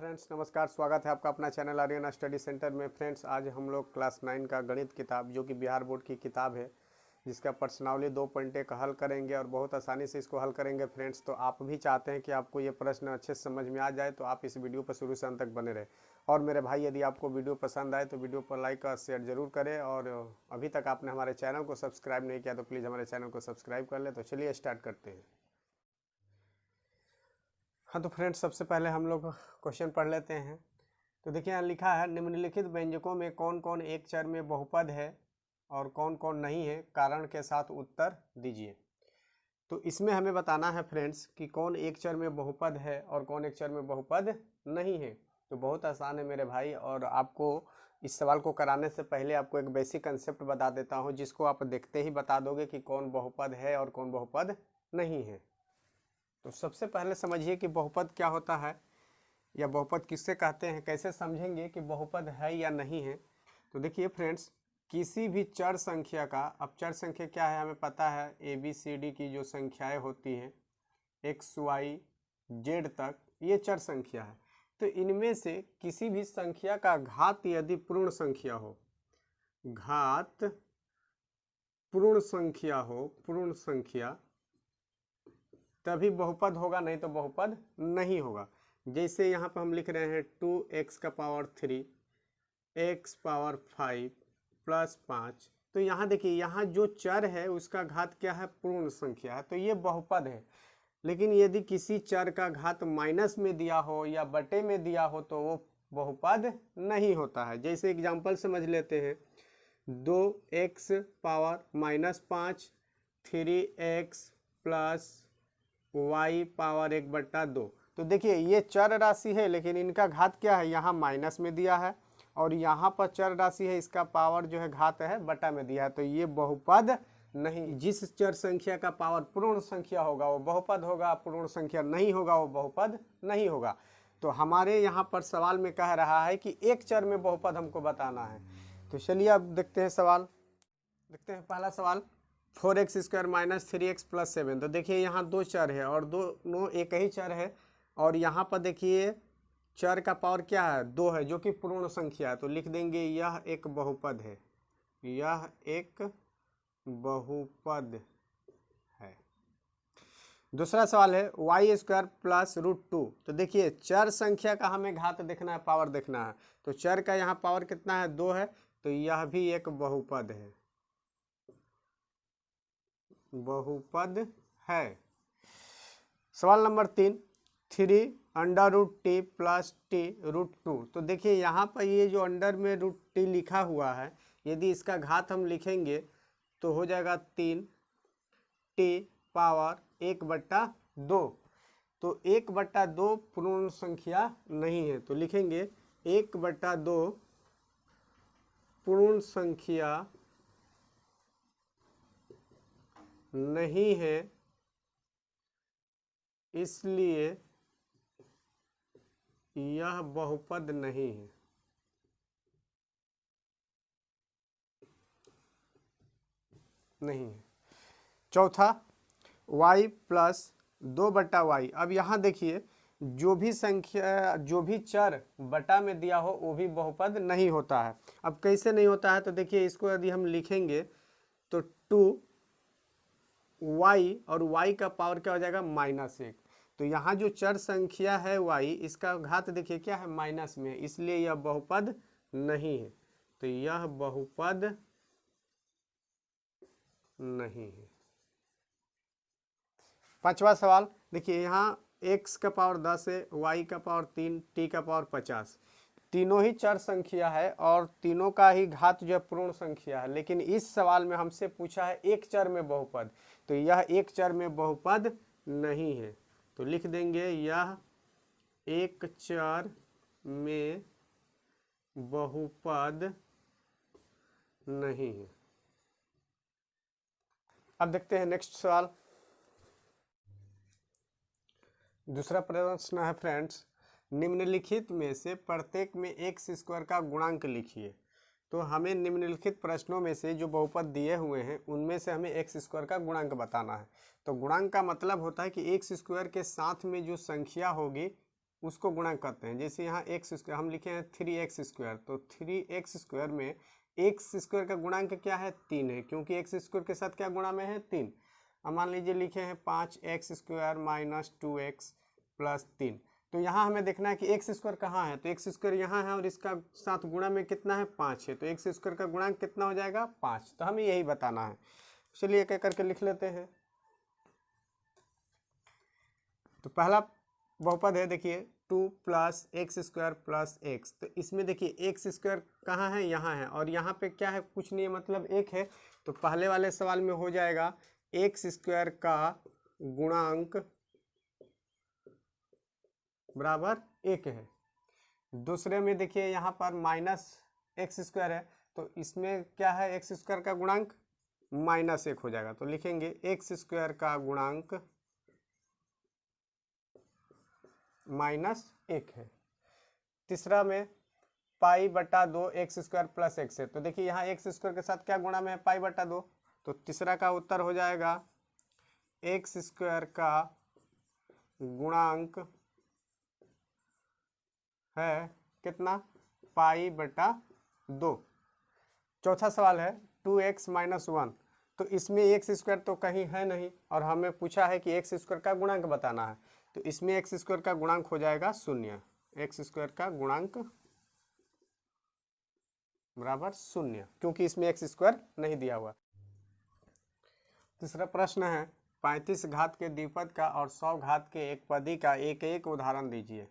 Friends, नमस्कार। स्वागत है आपका अपना चैनल आर्यन स्टडी सेंटर में। फ्रेंड्स, आज हम लोग क्लास 9 का गणित किताब, जो कि बिहार बोर्ड की किताब है, जिसका प्रश्नावली 2.1 हल करेंगे और बहुत आसानी से इसको हल करेंगे। फ्रेंड्स, तो आप भी चाहते हैं कि आपको ये प्रश्न अच्छे से समझ में आ जाए, तो आप इस वीडियो पर शुरू से अंत तक बने रहे। और मेरे भाई, यदि आपको वीडियो पसंद आए तो वीडियो पर लाइक और शेयर जरूर करें, और अभी तक आपने हमारे चैनल को सब्सक्राइब नहीं किया तो प्लीज़ हमारे चैनल को सब्सक्राइब कर ले। तो चलिए स्टार्ट करते हैं। हाँ, तो फ्रेंड्स, सबसे पहले हम लोग क्वेश्चन पढ़ लेते हैं। तो देखिए, यहाँ लिखा है, निम्नलिखित व्यंजकों में कौन कौन एक चर में बहुपद है और कौन कौन नहीं है, कारण के साथ उत्तर दीजिए। तो इसमें हमें बताना है फ्रेंड्स कि कौन एक चर में बहुपद है और कौन एक चर में बहुपद नहीं है। तो बहुत आसान है मेरे भाई, और आपको इस सवाल को कराने से पहले आपको एक बेसिक कंसेप्ट बता देता हूँ, जिसको आप देखते ही बता दोगे कि कौन बहुपद है और कौन बहुपद नहीं है। तो सबसे पहले समझिए कि बहुपद क्या होता है, या बहुपद किससे कहते हैं, कैसे समझेंगे कि बहुपद है या नहीं है। तो देखिए फ्रेंड्स, किसी भी चर संख्या का, अब चर संख्या क्या है हमें पता है, ABCD की जो संख्याएं होती हैं X Y Z तक, ये चर संख्या है। तो इनमें से किसी भी संख्या का घात यदि पूर्ण संख्या हो, घात पूर्ण संख्या हो, पूर्ण संख्या, तभी बहुपद होगा, नहीं तो बहुपद नहीं होगा। जैसे यहाँ पर हम लिख रहे हैं 2x का पावर 3, x पावर 5 प्लस 5। तो यहाँ देखिए, यहाँ जो चर है उसका घात क्या है, पूर्ण संख्या है, तो ये बहुपद है। लेकिन यदि किसी चर का घात माइनस में दिया हो या बटे में दिया हो तो वो बहुपद नहीं होता है। जैसे एग्जाम्पल समझ लेते हैं, 2x power -5, 3x plus y power 1/2। तो देखिए, ये चर राशि है, लेकिन इनका घात क्या है, यहाँ माइनस में दिया है, और यहाँ पर चर राशि है, इसका पावर जो है घात है बटा में दिया है, तो ये बहुपद नहीं। जिस चर संख्या का पावर पूर्ण संख्या होगा वो बहुपद होगा, पूर्ण संख्या नहीं होगा वो बहुपद नहीं होगा। तो हमारे यहाँ पर सवाल में कह रहा है कि एक चर में बहुपद हमको बताना है। तो चलिए अब देखते हैं सवाल। देखते हैं पहला सवाल, 4x² - 3x + 7। तो देखिए, यहाँ दो चर है और दोनों एक ही चर है, और यहाँ पर देखिए चर का पावर क्या है, 2 है, जो कि पूर्ण संख्या है। तो लिख देंगे यह एक बहुपद है, यह एक बहुपद है। दूसरा सवाल है, y² + √2। तो देखिए, चर संख्या का हमें घात देखना है, पावर देखना है। तो चर का यहाँ पावर कितना है, 2 है, तो यह भी एक बहुपद है, बहुपद है। सवाल नंबर 3, 3√t + t√2। तो देखिए, यहाँ पर ये जो अंडर में √t लिखा हुआ है, यदि इसका घात हम लिखेंगे तो हो जाएगा 3t पावर 1/2। तो 1/2 पूर्ण संख्या नहीं है, तो लिखेंगे 1/2 पूर्ण संख्या नहीं है, इसलिए यह बहुपद नहीं है। नहीं है। चौथा, y + 2/y। अब यहाँ देखिए, जो भी संख्या, जो भी चर बटा में दिया हो वो भी बहुपद नहीं होता है। अब कैसे नहीं होता है, तो देखिए, इसको यदि हम लिखेंगे तो 2y, और y का पावर क्या हो जाएगा, -1। तो यहाँ जो चर संख्या है y, इसका घात देखिए क्या है, माइनस में, इसलिए यह बहुपद नहीं है। तो यह बहुपद नहीं है। पांचवा सवाल देखिए, यहाँ x का पावर 10 है, y का पावर 3, t का पावर 50। तीनों ही चर संख्या है और तीनों का ही घात जो है पूर्ण संख्या है, लेकिन इस सवाल में हमसे पूछा है एक चर में बहुपद। तो यह एक चर में बहुपद नहीं है, तो लिख देंगे यह एक चर में बहुपद नहीं है। अब देखते हैं नेक्स्ट सवाल। दूसरा प्रश्न है फ्रेंड्स, निम्नलिखित में से प्रत्येक में x² का गुणांक लिखिए। तो हमें निम्नलिखित प्रश्नों में से जो बहुपद दिए हुए हैं उनमें से हमें x² का गुणांक बताना है। तो गुणांक का मतलब होता है कि x² के साथ में जो संख्या होगी उसको गुणांक कहते हैं। जैसे यहाँ एक्स स्क्वायर हम लिखे हैं 3x², तो 3x² में x² का गुणांक क्या है 3 है, क्योंकि x² के साथ क्या गुणा में है 3। अब मान लीजिए लिखे हैं 5x² - 2x + 3, तो यहाँ हमें देखना है कि x² कहाँ है, तो x² यहाँ है और इसका साथ गुणा में कितना है 5 है, तो x² का गुणांक कितना हो जाएगा 5। तो हमें यही बताना है। चलिए एक एक करके लिख लेते हैं। तो पहला बहुपद है देखिए 2 + x² + x, तो इसमें देखिए x² कहाँ है यहाँ है और यहाँ पे क्या है कुछ नहीं है मतलब 1 है, तो पहले वाले सवाल में हो जाएगा x² का गुणांक बराबर 1 है। दूसरे में देखिए यहाँ पर -x² है, तो इसमें क्या है x² का गुणांक -1 हो जाएगा, तो लिखेंगे x² का गुणांक -1 है। तीसरा में π/2 x² + x है, तो देखिए यहाँ x² के साथ क्या गुणा में है π/2, तो तीसरा का उत्तर हो जाएगा x² का गुणांक है कितना π/2। चौथा सवाल है 2x - 1, तो इसमें x² तो कहीं है नहीं और हमें पूछा है कि x² का गुणांक बताना है, तो इसमें x² का गुणांक हो जाएगा 0, x² का गुणांक बराबर 0, क्योंकि इसमें x² नहीं दिया हुआ। तीसरा प्रश्न है 35 घात के द्विपद का और 100 घात के एकपदी का एक एक उदाहरण दीजिए।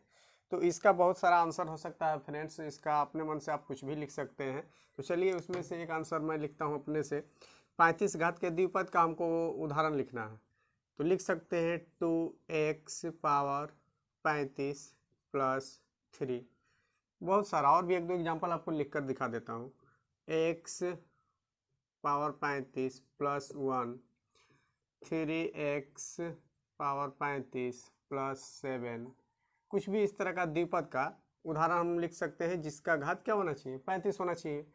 तो इसका बहुत सारा आंसर हो सकता है फ्रेंड्स, इसका अपने मन से आप कुछ भी लिख सकते हैं। तो चलिए उसमें से एक आंसर मैं लिखता हूँ अपने से। 35 घात के द्विपद का हमको उदाहरण लिखना है, तो लिख सकते हैं 2x⁻35 + 3। बहुत सारा और भी एक दो एग्जाम्पल आपको लिख कर दिखा देता हूँ। x⁻35 + 1, 3x⁻35 + 7, कुछ भी इस तरह का द्विपद का उदाहरण हम लिख सकते हैं जिसका घात क्या होना चाहिए 35 होना चाहिए।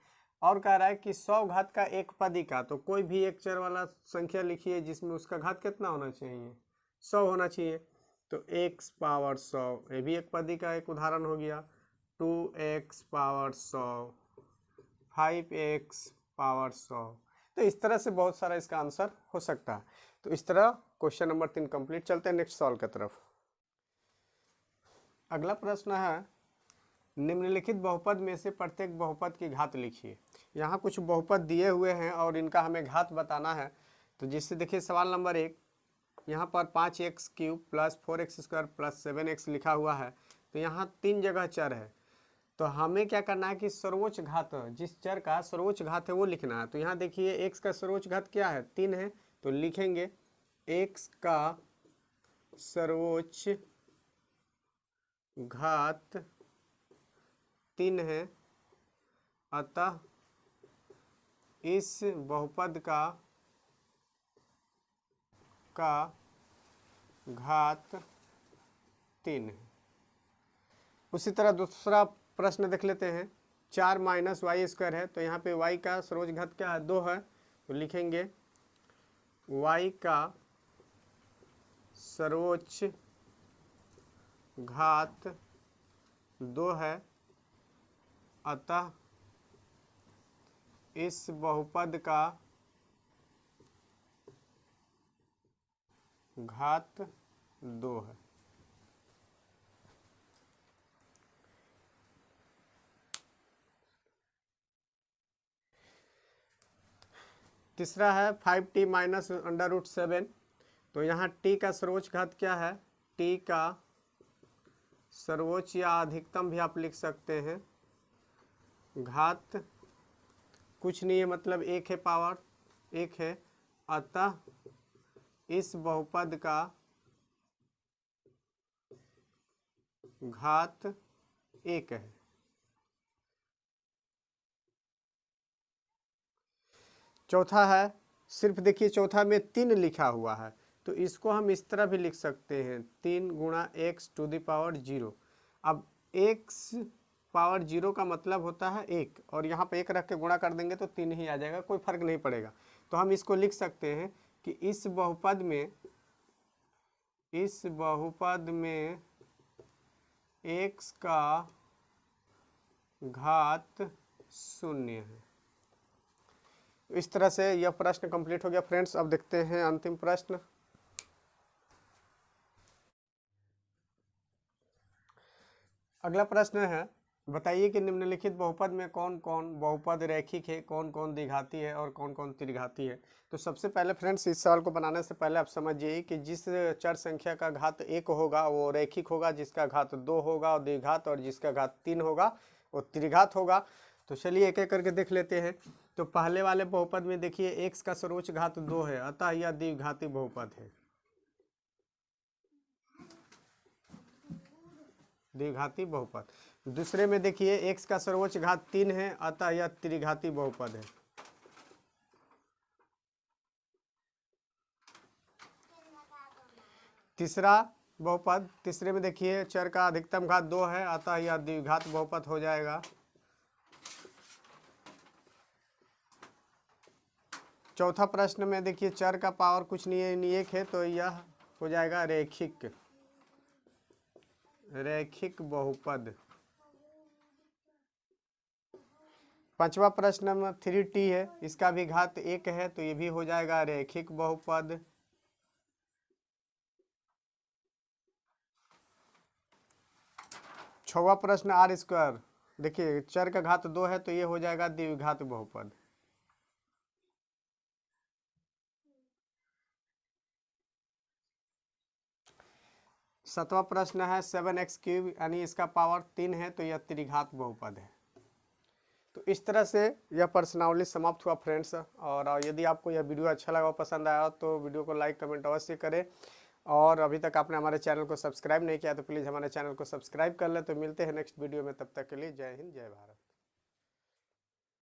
और कह रहा है कि 100 घात का एक पदी का, तो कोई भी एक चर वाला संख्या लिखिए जिसमें उसका घात कितना होना चाहिए 100 होना चाहिए, तो x⁻100 ये भी एक पदी का एक उदाहरण हो गया। 2x⁻100, 5x⁻100, तो इस तरह से बहुत सारा इसका आंसर हो सकता है। तो इस तरह क्वेश्चन नंबर 3 कंप्लीट। चलते हैं नेक्स्ट सवाल की तरफ। अगला प्रश्न है निम्नलिखित बहुपद में से प्रत्येक बहुपद की घात लिखिए। यहाँ कुछ बहुपद दिए हुए हैं और इनका हमें घात बताना है। तो जिससे देखिए सवाल नंबर 1 यहाँ पर 5x³ + 4x² + 7x लिखा हुआ है, तो यहाँ 3 जगह चर है, तो हमें क्या करना है कि सर्वोच्च घात जिस चर का सर्वोच्च घात है वो लिखना है। तो यहाँ देखिए x का सर्वोच्च घात क्या है 3 है, तो लिखेंगे x का सर्वोच्च घात 3 है, अतः इस बहुपद का घात 3 है। उसी तरह दूसरा प्रश्न देख लेते हैं। 4 - y² है, तो यहाँ पे y का सर्वोच्च घात क्या है 2 है, तो लिखेंगे y का सर्वोच्च घात 2 है, अतः इस बहुपद का घात 2 है। तीसरा है 5t - √7, तो यहाँ t का सर्वोच्च घात क्या है, t का सर्वोच्च या अधिकतम भी आप लिख सकते हैं, घात कुछ नहीं है मतलब 1 है, पावर 1 है, अतः इस बहुपद का घात 1 है। चौथा है, सिर्फ देखिए चौथा में 3 लिखा हुआ है, तो इसको हम इस तरह भी लिख सकते हैं 3 × x⁻0। अब x⁻0 का मतलब होता है 1, और यहाँ पे 1 रख के गुणा कर देंगे तो 3 ही आ जाएगा, कोई फर्क नहीं पड़ेगा। तो हम इसको लिख सकते हैं कि इस बहुपद में x का घात 0 है। इस तरह से यह प्रश्न कंप्लीट हो गया फ्रेंड्स। अब देखते हैं अंतिम प्रश्न। अगला प्रश्न है, बताइए कि निम्नलिखित बहुपद में कौन कौन बहुपद रैखिक है, कौन कौन द्विघाती है और कौन कौन त्रिघाती है। तो सबसे पहले फ्रेंड्स, इस सवाल को बनाने से पहले आप समझिए कि जिस चर संख्या का घात 1 होगा वो रैखिक होगा, जिसका घात 2 होगा और द्विघात, और जिसका घात 3 होगा वो त्रिघात होगा। तो चलिए एक एक करके देख लेते हैं। तो पहले वाले बहुपद में देखिए x का सर्वोच्च घात 2 है, अतः यह द्विघाती बहुपद है, द्विघाती बहुपद। दूसरे में देखिए x का सर्वोच्च घात 3 है, अतः यह त्रिघाती बहुपद है। तीसरा बहुपद, तीसरे में देखिए चर का अधिकतम घात 2 है, अतः यह द्विघात बहुपद हो जाएगा। चौथा प्रश्न में देखिए चर का पावर कुछ नहीं एक है, तो यह हो जाएगा रैखिक, रैखिक बहुपद। पांचवा प्रश्न में 3t है, इसका भी घात 1 है, तो ये भी हो जाएगा रैखिक बहुपद। छठवां प्रश्न r², देखिए चर का घात 2 है, तो ये हो जाएगा द्विघात बहुपद। सातवां प्रश्न है 7x³ यानी इसका पावर 3 है, तो यह त्रिघात बहुपद है। तो इस तरह से यह प्रश्नावली समाप्त हुआ फ्रेंड्स। और यदि आपको यह वीडियो अच्छा लगा, पसंद आया, तो वीडियो को लाइक कमेंट अवश्य करें। और अभी तक आपने हमारे चैनल को सब्सक्राइब नहीं किया तो प्लीज़ हमारे चैनल को सब्सक्राइब कर ले। तो मिलते हैं नेक्स्ट वीडियो में, तब तक के लिए जय हिंद, जय भारत।